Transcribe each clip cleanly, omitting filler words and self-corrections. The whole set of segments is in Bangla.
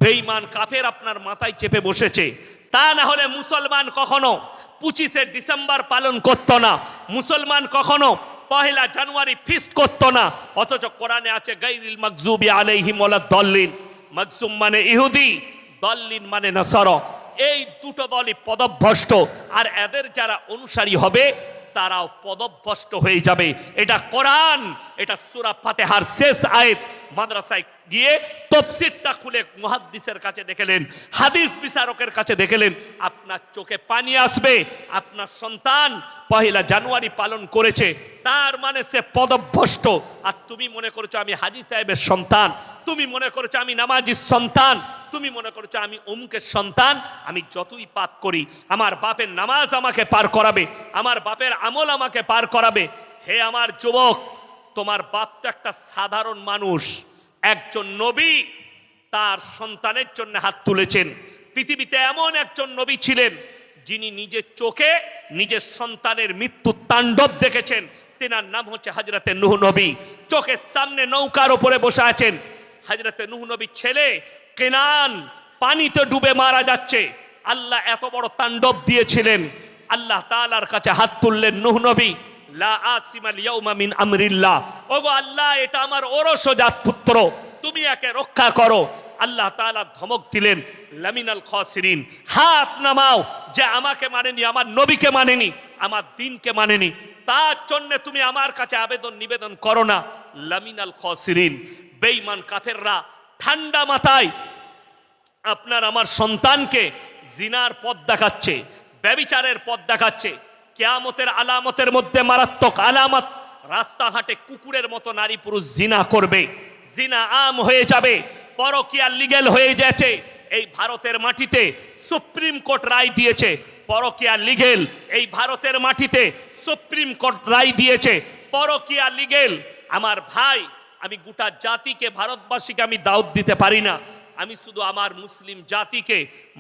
বেঈমান কাফের আপনার মাথায় চেপে বসেছে। তা না হলে মুসলমান কখনো 25শে ডিসেম্বর পালন করতো না, মুসলমান কখনো 1 জানুয়ারি ফিস্ট করতো না। অথচ কোরআনে আছে গায়রিল মাগজুবি আলাইহিম ওয়ালাদ-দাল্লিন। মাগজুম মানে ইহুদি, দল্লিন মানে নাসারা। এই দুটো দলই পদভ্রষ্ট, আর এদের যারা অনুসারী হবে তারাও পদভ্রষ্ট হয়ে যাবে। এটা কোরআন, এটা সূরা ফাতিহার শেষ আয়াত। মাদ্রাসায় গিয়ে তাফসীরটা খুলে মুহাদ্দিসের কাছে দেখলেন, হাদিস বিচারকের কাছে দেখলেন, আপনার চোখে পানি আসবে। আপনার সন্তান 1 জানুয়ারি পালন করেছে, তার মানে সে পদভ্রষ্ট। আর তুমি মনে করছো আমি হাজী সাহেবের সন্তান, তুমি মনে করছো আমি নামাজির সন্তান, তুমি মনে করছো আমি অমুকের সন্তান। আমি যতই পাপ করি, আমার বাপের নামাজ আমাকে পার করাবে, আমার বাপের আমল আমাকে পার করাবে। হে আমার যুবক, তোমার বাপ তো একটা সাধারণ মানুষ, একজন নবী তার সন্তানের জন্য হাত তুলেছেন। পৃথিবীতে এমন একজন নবী ছিলেন যিনি নিজের চোখে নিজের সন্তানের মৃত্যু তাণ্ডব দেখেছেন। তেনার নাম হচ্ছে হযরতে নূহ নবী। চোখের সামনে নৌকার উপরে বসে আছেন, হযরতে নূহ নবীর ছেলে কেনান পানিতে ডুবে মারা যাচ্ছে। আল্লাহ এত বড় তাণ্ডব দিয়েছিলেন, আল্লাহ তাআলার কাছে হাত তুললেন নূহ নবী, লা আসিমাল ইয়াউমা মিন আমরিল্লাহ। ওগো আল্লাহ, এটা আমার ওরসজাত পুত্র, তুমি একে রক্ষা করো। আল্লাহ তাআলা ধমক দিলেন, লামিনাল খাসিরিন, হাত নামাও। যে আমাকে মানেনি, আমার নবীকে মানেনি, আমার দ্বীনকে মানেনি, তার জন্য তুমি আমার কাছে আবেদন নিবেদন করো না, লামিনাল খাসিরিন। বেঈমান কাফেররা ঠান্ডা মাথায় আপনার আমার সন্তানকে জিনার পথ দেখাচ্ছে, ব্যভিচারের পথ দেখাচ্ছে। কিয়ামতের আলামতের মধ্যে মারাত্মক আলামত, রাস্তাঘাটে কুকুরের মতো নারী পুরুষ জিনা করবে, জিনা আম হয়ে যাবে, পরকীয়া লিগ্যাল হয়ে যাচ্ছে। এই ভারতের মাটিতে সুপ্রিম কোর্ট রায় দিয়েছে পরকীয়া লিগ্যাল। এই ভারতের মাটিতে সুপ্রিম কোর্ট রায় দিয়েছে পরকীয়া লিগ্যাল। আমার ভাই, আমি গোটা জাতিকে, ভারতবাসীকে আমি দাওয়াত দিতে পারি না, আমি শুধু আমার মুসলিম জাতিকে,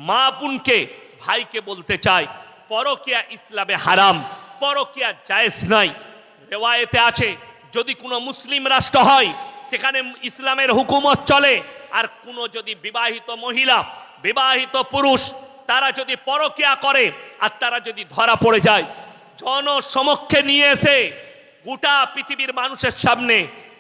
মা বোনকে, ভাইকে বলতে চাই, পরকীয়া ইসলামে হারাম, পরকীয়া জায়েজ নাই। রিওয়ায়েতে আছে যদি কোনো মুসলিম রাষ্ট্র হয় সেখানে ইসলামের হুকুমত চলে, আর কোনো যদি বিবাহিত মহিলা, বিবাহিত পুরুষ তারা যদি পরকীয়া করে আর তারা যদি ধরা পড়ে যায়, জনসমক্ষে নিয়ে এসে গোটা পৃথিবীর মানুষের সামনে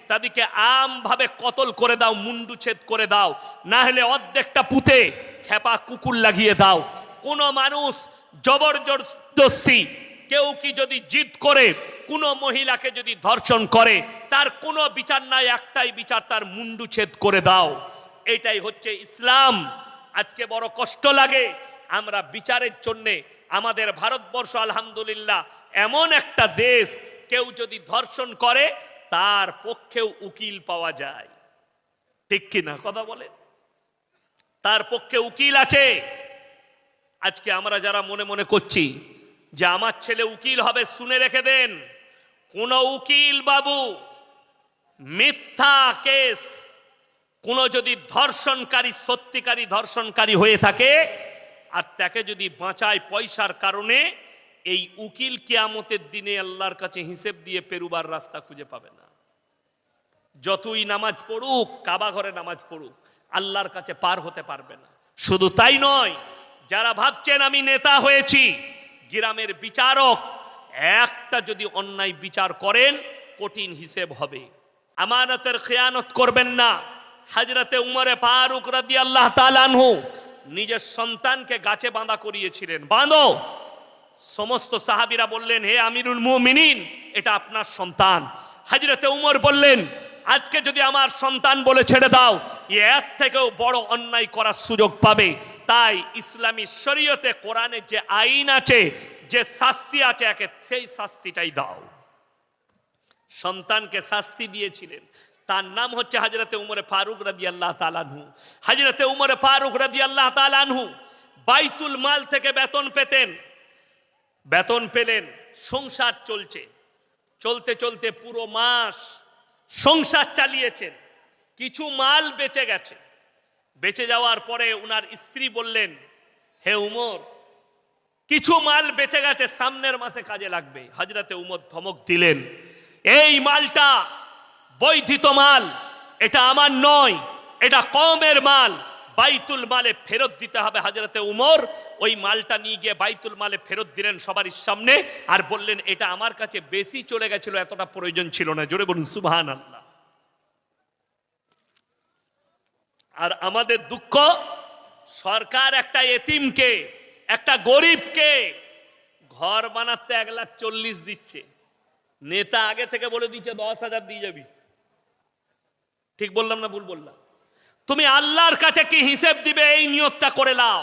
তাদেরকে আমভাবে কতল করে দাও, মুন্ডুচ্ছেদ করে দাও, না হলে অর্ধেকটা পুঁতে খেপা কুকুর লাগিয়ে দাও। কোনো মানুষ জবরদস্তি কেউ কি যদি জিদ করে কোনো মহিলাকে যদি ধর্ষণ করে, তার কোনো বিচার নাই, একটাই বিচার, তার মুন্ডুচ্ছেদ করে দাও। এটাই হচ্ছে ইসলাম। আজকে বড় কষ্ট লাগে, আমরা বিচারের জন্যে আমাদের ভারতবর্ষ আলহামদুলিল্লাহ এমন একটা দেশ, কেউ যদি ধর্ষণ করে তার পক্ষেও উকিল পাওয়া যায়, ঠিক কিনা কথা বলে, তার পক্ষে উকিল আছে। আজকে আমরা যারা মনে মনে করছি যে আমার ছেলে উকিল হবে, শুনে রেখে দেন, কোন উকিল বাবু মিথ্যা কেস, কোন যদি ধর্ষণকারী, সত্যিকারী ধর্ষণকারী হয়ে থাকে আর তাকে যদি বাঁচায় পয়সার কারণে, এই উকিল কিয়ামতের দিনে আল্লাহর কাছে হিসেব দিয়ে পেরুবার রাস্তা খুঁজে পাবে না। যতই নামাজ পড়ুক, কাবা ঘরে নামাজ পড়ুক, আল্লাহর কাছে পার হতে পারবে না। শুধু তাই নয়, যারা ভাবছেন আমি নেতা হয়েছি, গ্রামের বিচারক, একটা যদি অন্যায় বিচার করেন কঠিন হিসেব হবে। আমানতের খেয়ানত করবেন না। হযরতে উমরে ফারুক রাদিয়াল্লাহু তাআলা আনহু নিজের সন্তানকে গাছে বাঁধা করিয়েছিলেন, বাঁধো। সমস্ত সাহাবীরা বললেন, হে আমিরুল মুমিনিন, এটা আপনার সন্তান। হযরতে উমর বললেন, আজকে যদি আমার সন্তান বলে ছেড়ে দাও, এর থেকেও বড় অন্যায় করার সুযোগ পাবে। তাই ইসলামী শরীয়তে, কোরআনে যে আইন আছে, যে শাস্তি আছে, একে সেই শাস্তিটাই দাও। সন্তানকে শাস্তি দিয়েছিলেন, তার নাম হচ্ছে হযরতে উমরে ফারুক রাদিয়াল্লাহু তাআলা আনহু। হযরতে উমরে ফারুক রাদিয়াল্লাহু তাআলা আনহু বাইতুল মাল থেকে বেতন পেতেন, বেতন পেলেন, সংসার চলছে, চলতে চলতে পুরো মাস সংসার চালিয়েছেন। কিছু মাল বেঁচে গেছে, বেঁচে যাওয়ার পরে উনার স্ত্রী বললেন, হে উমর, কিছু মাল বেঁচে গেছে, সামনের মাসে কাজে লাগবে। হযরতে উমর ধমক দিলেন, এই মালটা বৈধিত মাল, এটা আমার নয়, এটা কওমের মাল। বাইতুল মালে ফেরত দিতে হবে। হযরতে উমর ওই মালটা নিয়ে গিয়ে বাইতুল মালে ফেরত দিলেন সবার সামনে, আর বললেন এটা আমার কাছে বেশি চলে গেছিল, এতটা প্রয়োজন ছিল না। জোরে বলুন সুবহানাল্লাহ। আর আমাদের দুঃখ, সরকার একটা এতিমকে, একটা গরিবকে ঘর বানাতে 1,40,000 দিচ্ছে, নেতা আগে থেকে বলে দিচ্ছে 10,000 দিয়ে যাবি। ঠিক বললাম না ভুল বললাম? তুমি আল্লাহর কাছে কি হিসেব দিবে এই নিয়তটা করে লাও।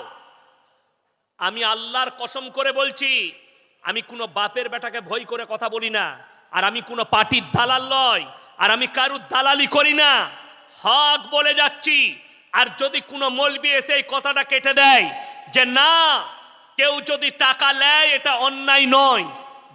আমি আল্লাহর কসম করে বলছি, আমি কোনো বাপের বেটাকে ভয় করে কথা বলি না, আর আমি কোনো পার্টির দালাল নয়, আর আমি কারুর দালালি করি না, হক বলে যাচ্ছি। আর যদি কোনো মৌলবি এসে এই কথাটা কেটে দেয় যে না, কেউ যদি টাকা নেয় এটা অন্যায় নয়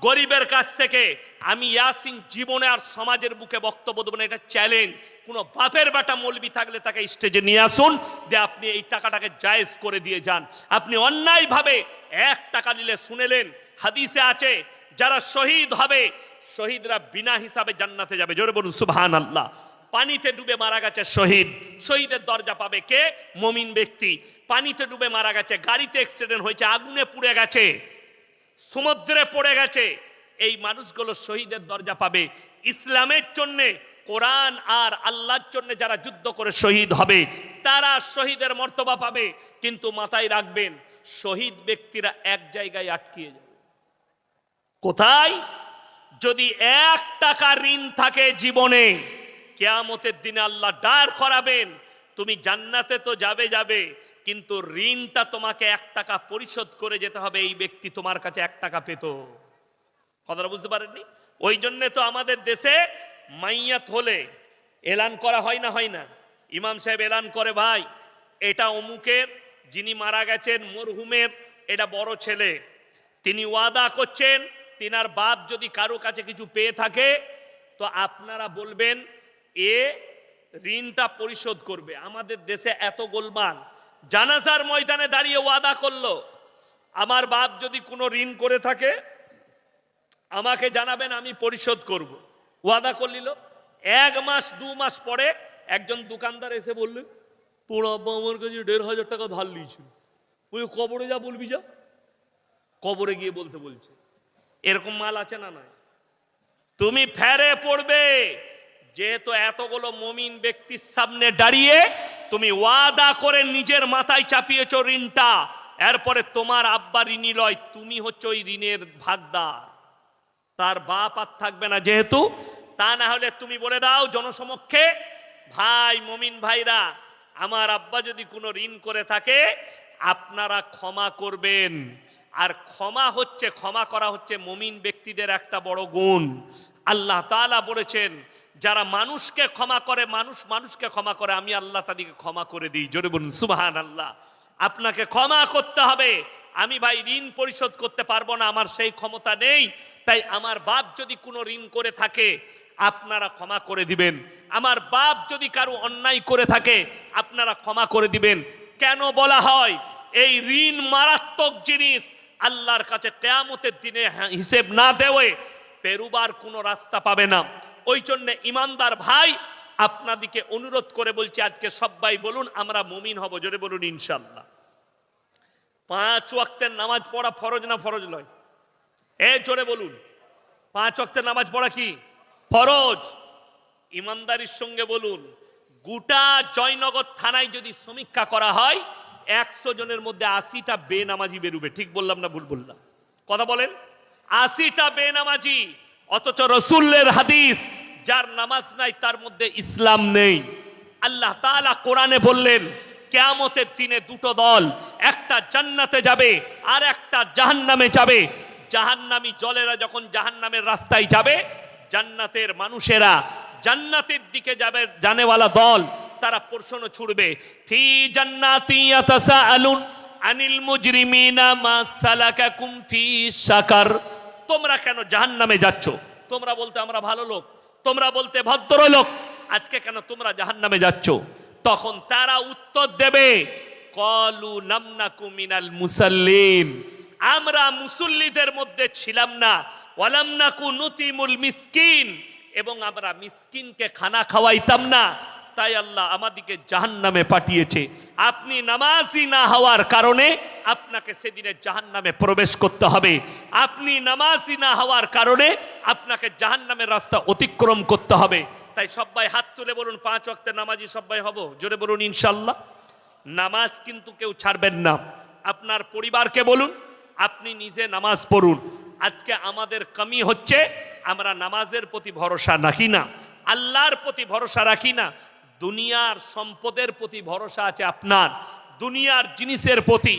গরিবের কাছ থেকে, আমি ইয়াসিন জীবনে আর সমাজের বুকে বক্তব্য দেব না, এটা চ্যালেঞ্জ। কোনো বাপের বেটা মৌলবি থাকলে তাকে স্টেজে নিয়ে আসুন, যে আপনি এই টাকাটাকে জায়েজ করে দিয়ে যান। আপনি অন্যায়ভাবে 1 টাকা নিলে, শুনেলেন হাদিসে আছে যারা শহীদ হবে, শহীদরা বিনা হিসাবে জান্নাতে যাবে। জোরে বলুন সুবহানাল্লাহ। পানিতে ডুবে মারা গেছে শহীদ, শহীদের দরজা পাবে কে? মুমিন ব্যক্তি। পানিতে ডুবে মারা গেছে, গাড়িতে অ্যাক্সিডেন্ট হয়েছে, আগুনে পুড়ে গেছে, সমুদ্রে পড়ে গেছে, এই মানুষগুলো শহীদের দরজা পাবে। ইসলামের জন্য, কোরআন আর আল্লাহর জন্য যারা যুদ্ধ করে শহীদ হবে তারা শহীদের মর্তবা পাবে। কিন্তু মাথায় রাখবেন, শহীদ ব্যক্তিরা এক জায়গায় আটকিয়ে যাবে। কোথায়? যদি 1 টাকা ঋণ থাকে জীবনে, কিয়ামতের দিনে আল্লাহ দাঁড় করাবেন, তুমি জান্নাতে তো যাবে, কিন্তু ঋণটা তোমাকে 1 টাকা পরিশোধ করে যেতে হবে। এই ব্যক্তি তোমার কাছে 1 টাকা পেত। কথাটা বুঝতে পারেননি? ওই জন্য তো আমাদের দেশে মাইয়াত হলে এলান করা হয় না? ইমাম সাহেব এলান করে, ভাই এটা অমুকের, যিনি মারা গেছেন মরহুমের এটা বড় ছেলে, তিনি ওয়াদা করছেন তিনার বাপ যদি কারো কাছে কিছু পেয়ে থাকে তো আপনারা বলবেন এ ঋণটা পরিশোধ করবে। আমাদের দেশে এত গোলমাল, জানাজার ময়দানে দাঁড়িয়ে ওয়াদা করলো, আমার বাপ যদি কোনো ঋণ করে থাকে আমাকে জানাবেন, আমি পরিশোধ করব। ওয়াদা করলিল। 1 মাস 2 মাস পরে একজন দোকানদার এসে বললেন, তোর আব্বা আমার কাছে 1,500 টাকা ধার নিয়েছিল, বলি কবরে যা বলবি, যা কবরে গিয়ে বলতে বলছে। এরকম মাল আছে না? নয়। তুমি ফেরে পড়বে, যেহেতু এতগুলো মুমিন ব্যক্তির সামনে দাঁড়িয়ে তুমি ওয়াদা করে নিজের মাথায় চাপিয়েছো ঋণটা, এরপরে তোমার আব্বা ঋণী লয়, তুমি হচ্ছে ওই ঋণের ভাগদার, তার বাপ আর থাকবে না যেহেতু। তা না হলে তুমি বলে দাও জনসমক্ষে, ভাই মুমিন ভাইরা, আমার আব্বা যদি কোনো ঋণ করে থাকে আপনারা ক্ষমা করবেন। আর ক্ষমা করা হচ্ছে মুমিন ব্যক্তিদের একটা বড় গুণ। আল্লাহ তাআলা বলেছেন, যারা মানুষকে ক্ষমা করে, মানুষকে ক্ষমা করে, আমি আল্লাহ তাদেরকে ক্ষমা করে দিই। জোরে বলুন সুবহানাল্লাহ। আপনাকে ক্ষমা করতে হবে। আমি ভাই ঋণ পরিশোধ করতে পারবো না, আমার সেই ক্ষমতা নেই, তাই আমার বাপ যদি কোনো ঋণ করে থাকে আপনারা ক্ষমা করে দিবেন। আমার বাপ যদি কারো অন্যায় করে থাকে আপনারা ক্ষমা করে দিবেন। কেন বলা হয় এই ঋণ মারাত্মক জিনিস, আল্লাহর কাছে কিয়ামতের দিনে হিসেব না দেওয়ে পেরুবার কোনো রাস্তা পাবে না। ওই জন্য ইমানদার ভাই, আপনাদিকে অনুরোধ করে বলছি, আজকে সবাই বলুন আমরা মুমিন হব। জোরে বলুন ইনশাআল্লাহ। 5 ওয়াক্তের নামাজ পড়া ফরজ না ফরজ নয়? জোরে বলুন। 5 ওয়াক্তের নামাজ পড়া কি ফরজ? ইমানদারির সঙ্গে বলুন, গোটা জয়নগর থানায় যদি সমীক্ষা করা হয় 100 জনের মধ্যে 80টা বেনামাজি বেরুবে। ঠিক বললাম না ভুল বললাম? কথা বলেন। 80টা বেনামাজি, অথচ রসুলের হাদিস, যার নামাজ নাই তার মধ্যে ইসলাম নেই। আল্লাহ তাআলা কোরআনে বললেন কিয়ামতের দিনে 2টো দল, একটা জান্নাতে যাবে আর একটা জাহান্নামে যাবে। জাহান্নামী জলেরা যখন জাহান্নামের রাস্তায় যাবে, জান্নাতের মানুষেরা জান্নাতের দিকে যাবে, জানেওয়ালা দল তারা প্রশ্ন ছুড়বে, ফি জান্নাতি ইয়াতাসাআলুন আনিল মুজরিমিনা মা সালাকাকুম ফি সাকার। তোমরা কেন জাহান্নামে যাচ্ছ? তোমরা বলতে আমরা ভালো লোক, তোমরা বলতে ভদ্র লোক, আজকে কেন তোমরা জাহান্নামে যাচ্ছ? তখন তারা উত্তর দেবে, ক্বালু লাম নাকু মিনাল মুসাল্লিন, আমরা মুসল্লিদের মধ্যে ছিলাম না, ওয়ালাম নাকু নুতিমুল মিসকিন, এবং আমরা মিসকিনকে খানা খাওয়াইতাম না। তাই আল্লাহ আমাদেরকে জাহান্নামে পাঠিয়েছে। আপনি নামাজি না হওয়ার কারণে আপনাকে সেদিনে জাহান্নামে প্রবেশ করতে হবে। আপনি নামাজি না হওয়ার কারণে আপনাকে জাহান্নামের রাস্তা অতিক্রম করতে হবে। তাই সবাই হাত তুলে বলুন, 5 ওয়াক্তের নামাজি সবাই হব, জোরে বলুন ইনশাআল্লাহ। নামাজ কিন্তু কেউ ছাড়বেন না। আপনার পরিবারকে বলুন, আপনি নিজে নামাজ পড়ুন। আজকে আমাদের কমি হচ্ছে, আমরা নামাজের প্রতি ভরসা রাখি না, আল্লাহর প্রতি ভরসা রাখি না, দুনিয়ার সম্পদের প্রতি ভরসা আছে আপনার, দুনিয়ার জিনিসের প্রতি।